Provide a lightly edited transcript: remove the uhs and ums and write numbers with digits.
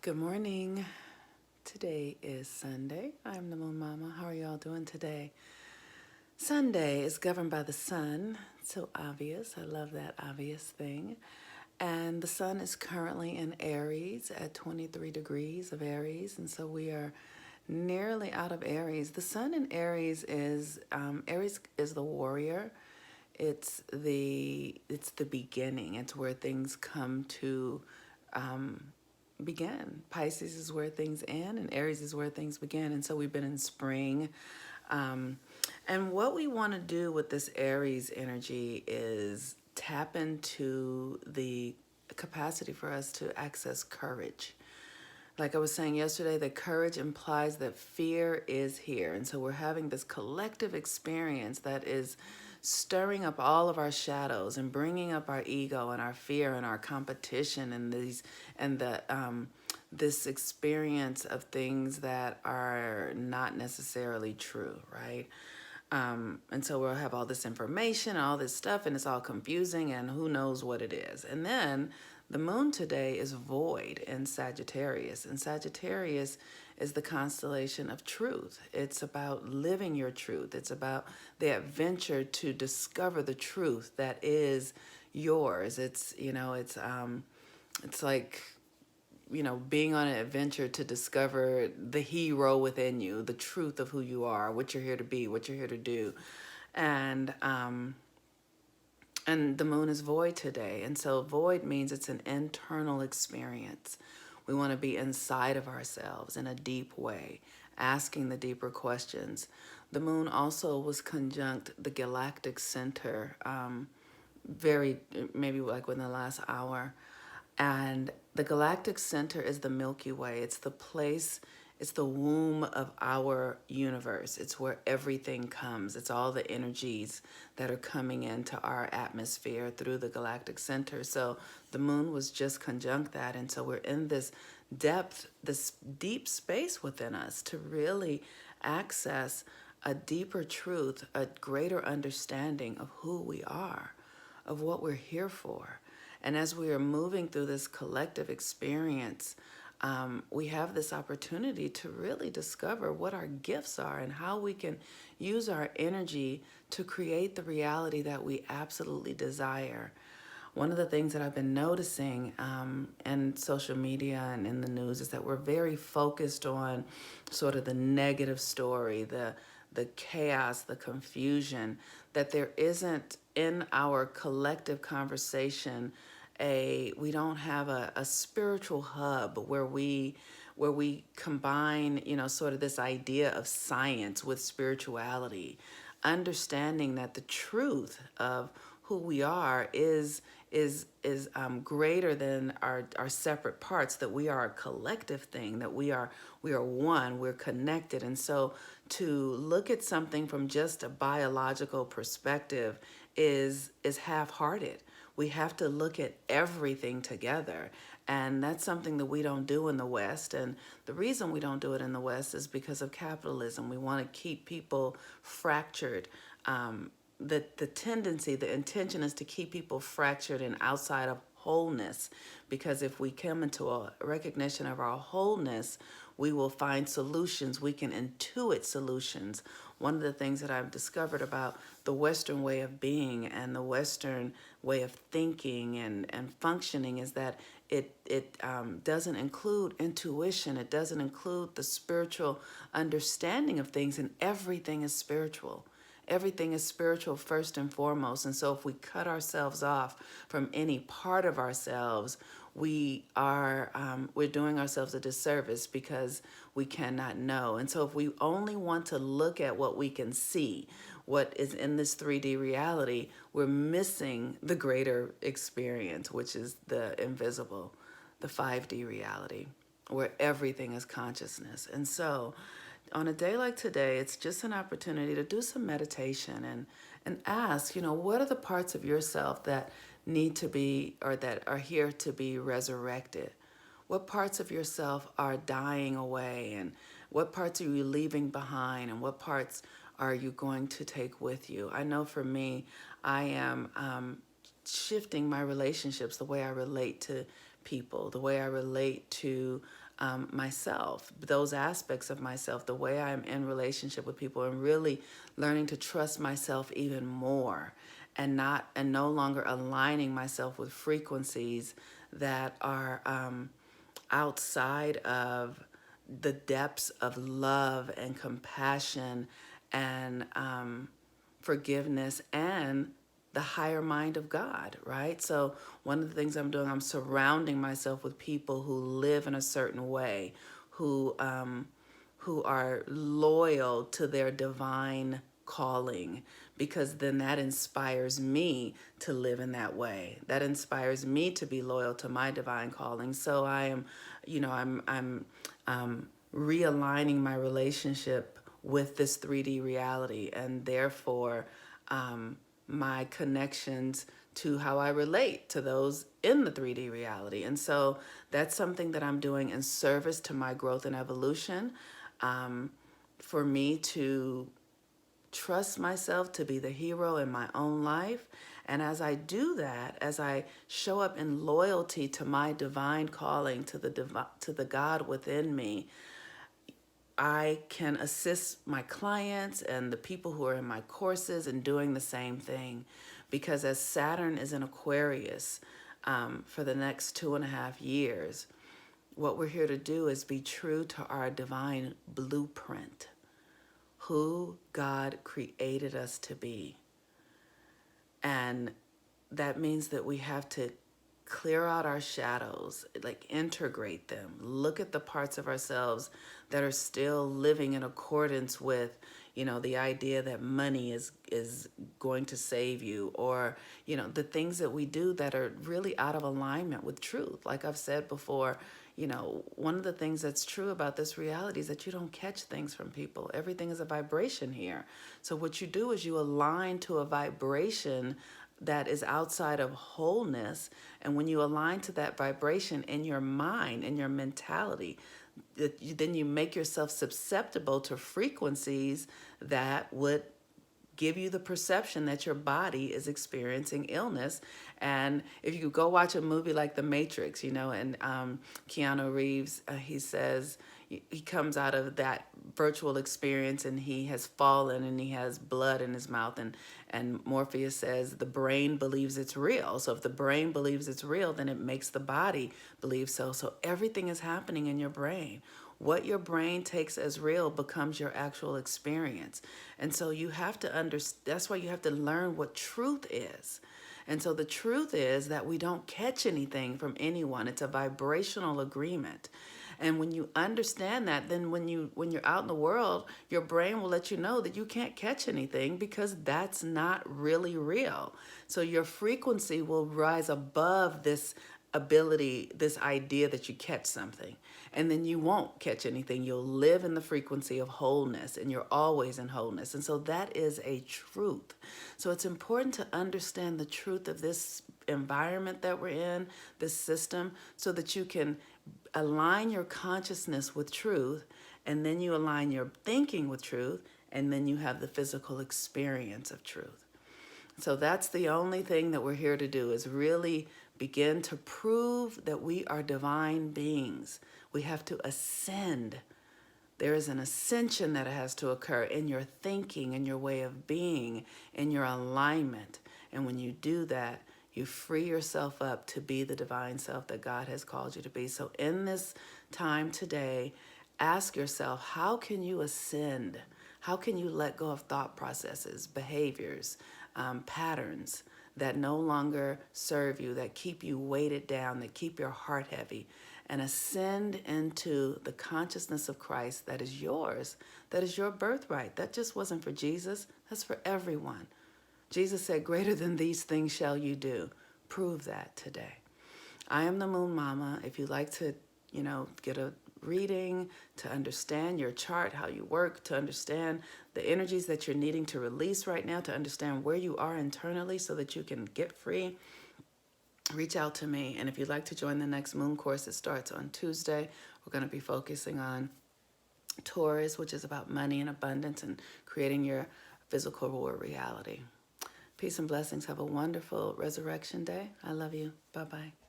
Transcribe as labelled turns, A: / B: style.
A: Good morning. Today is Sunday. I'm the Moon Mama. How are y'all doing today? Sunday is governed by the sun. So obvious. I love that obvious thing. And the sun is currently in Aries at 23 degrees of Aries. And so we are nearly out of Aries. The sun in Aries is the warrior. It's the beginning. It's where things come to begin. Pisces is where things end, and Aries is where things begin. And so we've been in spring. Um, and what we want to do with this Aries energy is tap into the capacity for us to access courage. Like I was saying yesterday, that courage implies that fear is here. And so we're having this collective experience that is stirring up all of our shadows and bringing up our ego and our fear and our competition and this experience of things that are not necessarily true, right? And so we'll have all this information, all this stuff, and it's all confusing, and who knows what it is. And then the moon today is void in Sagittarius, and Sagittarius is the constellation of truth. It's about living your truth. It's about the adventure to discover the truth that is yours. It's like being on an adventure to discover the hero within you, the truth of who you are, what you're here to be, what you're here to do. And and the moon is void today. And so void means it's an internal experience. We want to be inside of ourselves in a deep way, asking the deeper questions. The moon also was conjunct the galactic center, very maybe like within the last hour. And the galactic center is the Milky Way. It's the place, it's the womb of our universe. It's where everything comes. It's all the energies that are coming into our atmosphere through the galactic center. So the moon was just conjunct that. And so we're in this depth, this deep space within us to really access a deeper truth, a greater understanding of who we are, of what we're here for. And as we are moving through this collective experience, we have this opportunity to really discover what our gifts are and how we can use our energy to create the reality that we absolutely desire. One of the things that I've been noticing in social media and in the news is that we're very focused on sort of the negative story, the chaos, the confusion, that there isn't in our collective conversation we don't have a spiritual hub where we combine, sort of this idea of science with spirituality, understanding that the truth of who we are is greater than our separate parts, that we are a collective thing, that we are one, we're connected. And so to look at something from just a biological perspective is half-hearted. We have to look at everything together. And that's something that we don't do in the West. And the reason we don't do it in the West is because of capitalism. We want to keep people fractured. The tendency, the intention is to keep people fractured and outside of wholeness, because if we come into a recognition of our wholeness, we will find solutions. We can intuit solutions. One of the things that I've discovered about the Western way of being and the Western way of thinking and functioning is that it doesn't include intuition. It doesn't include the spiritual understanding of things, and everything is spiritual. Everything is spiritual first and foremost. And so if we cut ourselves off from any part of ourselves, we're doing ourselves a disservice because we cannot know. And so if we only want to look at what we can see, what is in this 3D reality, we're missing the greater experience, which is the invisible, the 5D reality, where everything is consciousness. And so on a day like today, it's just an opportunity to do some meditation and ask, what are the parts of yourself that need to be, or that are here to be resurrected? What parts of yourself are dying away, and what parts are you leaving behind, and what parts are you going to take with you? I know for me, I am shifting my relationships, the way I relate to people, the way I relate to myself, those aspects of myself, the way I'm in relationship with people, and really learning to trust myself even more, and no longer aligning myself with frequencies that are outside of the depths of love and compassion and forgiveness and the higher mind of God, right? So one of the things I'm doing, I'm surrounding myself with people who live in a certain way, who are loyal to their divine calling, because then that inspires me to live in that way. That inspires me to be loyal to my divine calling. So I am, I'm realigning my relationship with this 3D reality, and therefore my connections to how I relate to those in the 3D reality. And so that's something that I'm doing in service to my growth and evolution, for me to trust myself to be the hero in my own life. And as I do that, as I show up in loyalty to my divine calling, to the God within me, I can assist my clients and the people who are in my courses in doing the same thing. Because as Saturn is in Aquarius for the next 2.5 years, what we're here to do is be true to our divine blueprint, who God created us to be. And that means that we have to clear out our shadows, like integrate them, look at the parts of ourselves that are still living in accordance with, the idea that money is going to save you, or, the things that we do that are really out of alignment with truth. Like I've said before, one of the things that's true about this reality is that you don't catch things from people. Everything is a vibration here. So what you do is you align to a vibration that is outside of wholeness. And when you align to that vibration in your mind, in your mentality, then you make yourself susceptible to frequencies that would give you the perception that your body is experiencing illness. And if you go watch a movie like The Matrix, and Keanu Reeves, he says he comes out of that virtual experience and he has fallen and he has blood in his mouth, and Morpheus says the brain believes it's real. So if the brain believes it's real, then it makes the body believe so. So everything is happening in your brain. What your brain takes as real becomes your actual experience. And so you have to understand, that's why you have to learn what truth is. And so the truth is that we don't catch anything from anyone. It's a vibrational agreement. And when you understand that, then when you're out in the world, your brain will let you know that you can't catch anything because that's not really real. So your frequency will rise above this ability, this idea that you catch something. And then you won't catch anything. You'll live in the frequency of wholeness, and you're always in wholeness. And so that is a truth. So it's important to understand the truth of this environment that we're in, this system, so that you can align your consciousness with truth, and then you align your thinking with truth, and then you have the physical experience of truth. So that's the only thing that we're here to do, is really begin to prove that we are divine beings. We have to ascend. There is an ascension that has to occur in your thinking, in your way of being, in your alignment. And when you do that, you free yourself up to be the divine self that God has called you to be. So in this time today, ask yourself, how can you ascend? How can you let go of thought processes, behaviors, patterns that no longer serve you, that keep you weighted down, that keep your heart heavy, and ascend into the consciousness of Christ that is yours, that is your birthright. That just wasn't for Jesus, that's for everyone. Jesus said, greater than these things shall you do. Prove that today. I am the Moon Mama. If you'd like to, get a reading, to understand your chart, how you work, to understand the energies that you're needing to release right now, to understand where you are internally so that you can get free, reach out to me. And if you'd like to join the next Moon course, it starts on Tuesday. We're going to be focusing on Taurus, which is about money and abundance and creating your physical world reality. Peace and blessings. Have a wonderful resurrection day. I love you. Bye-bye.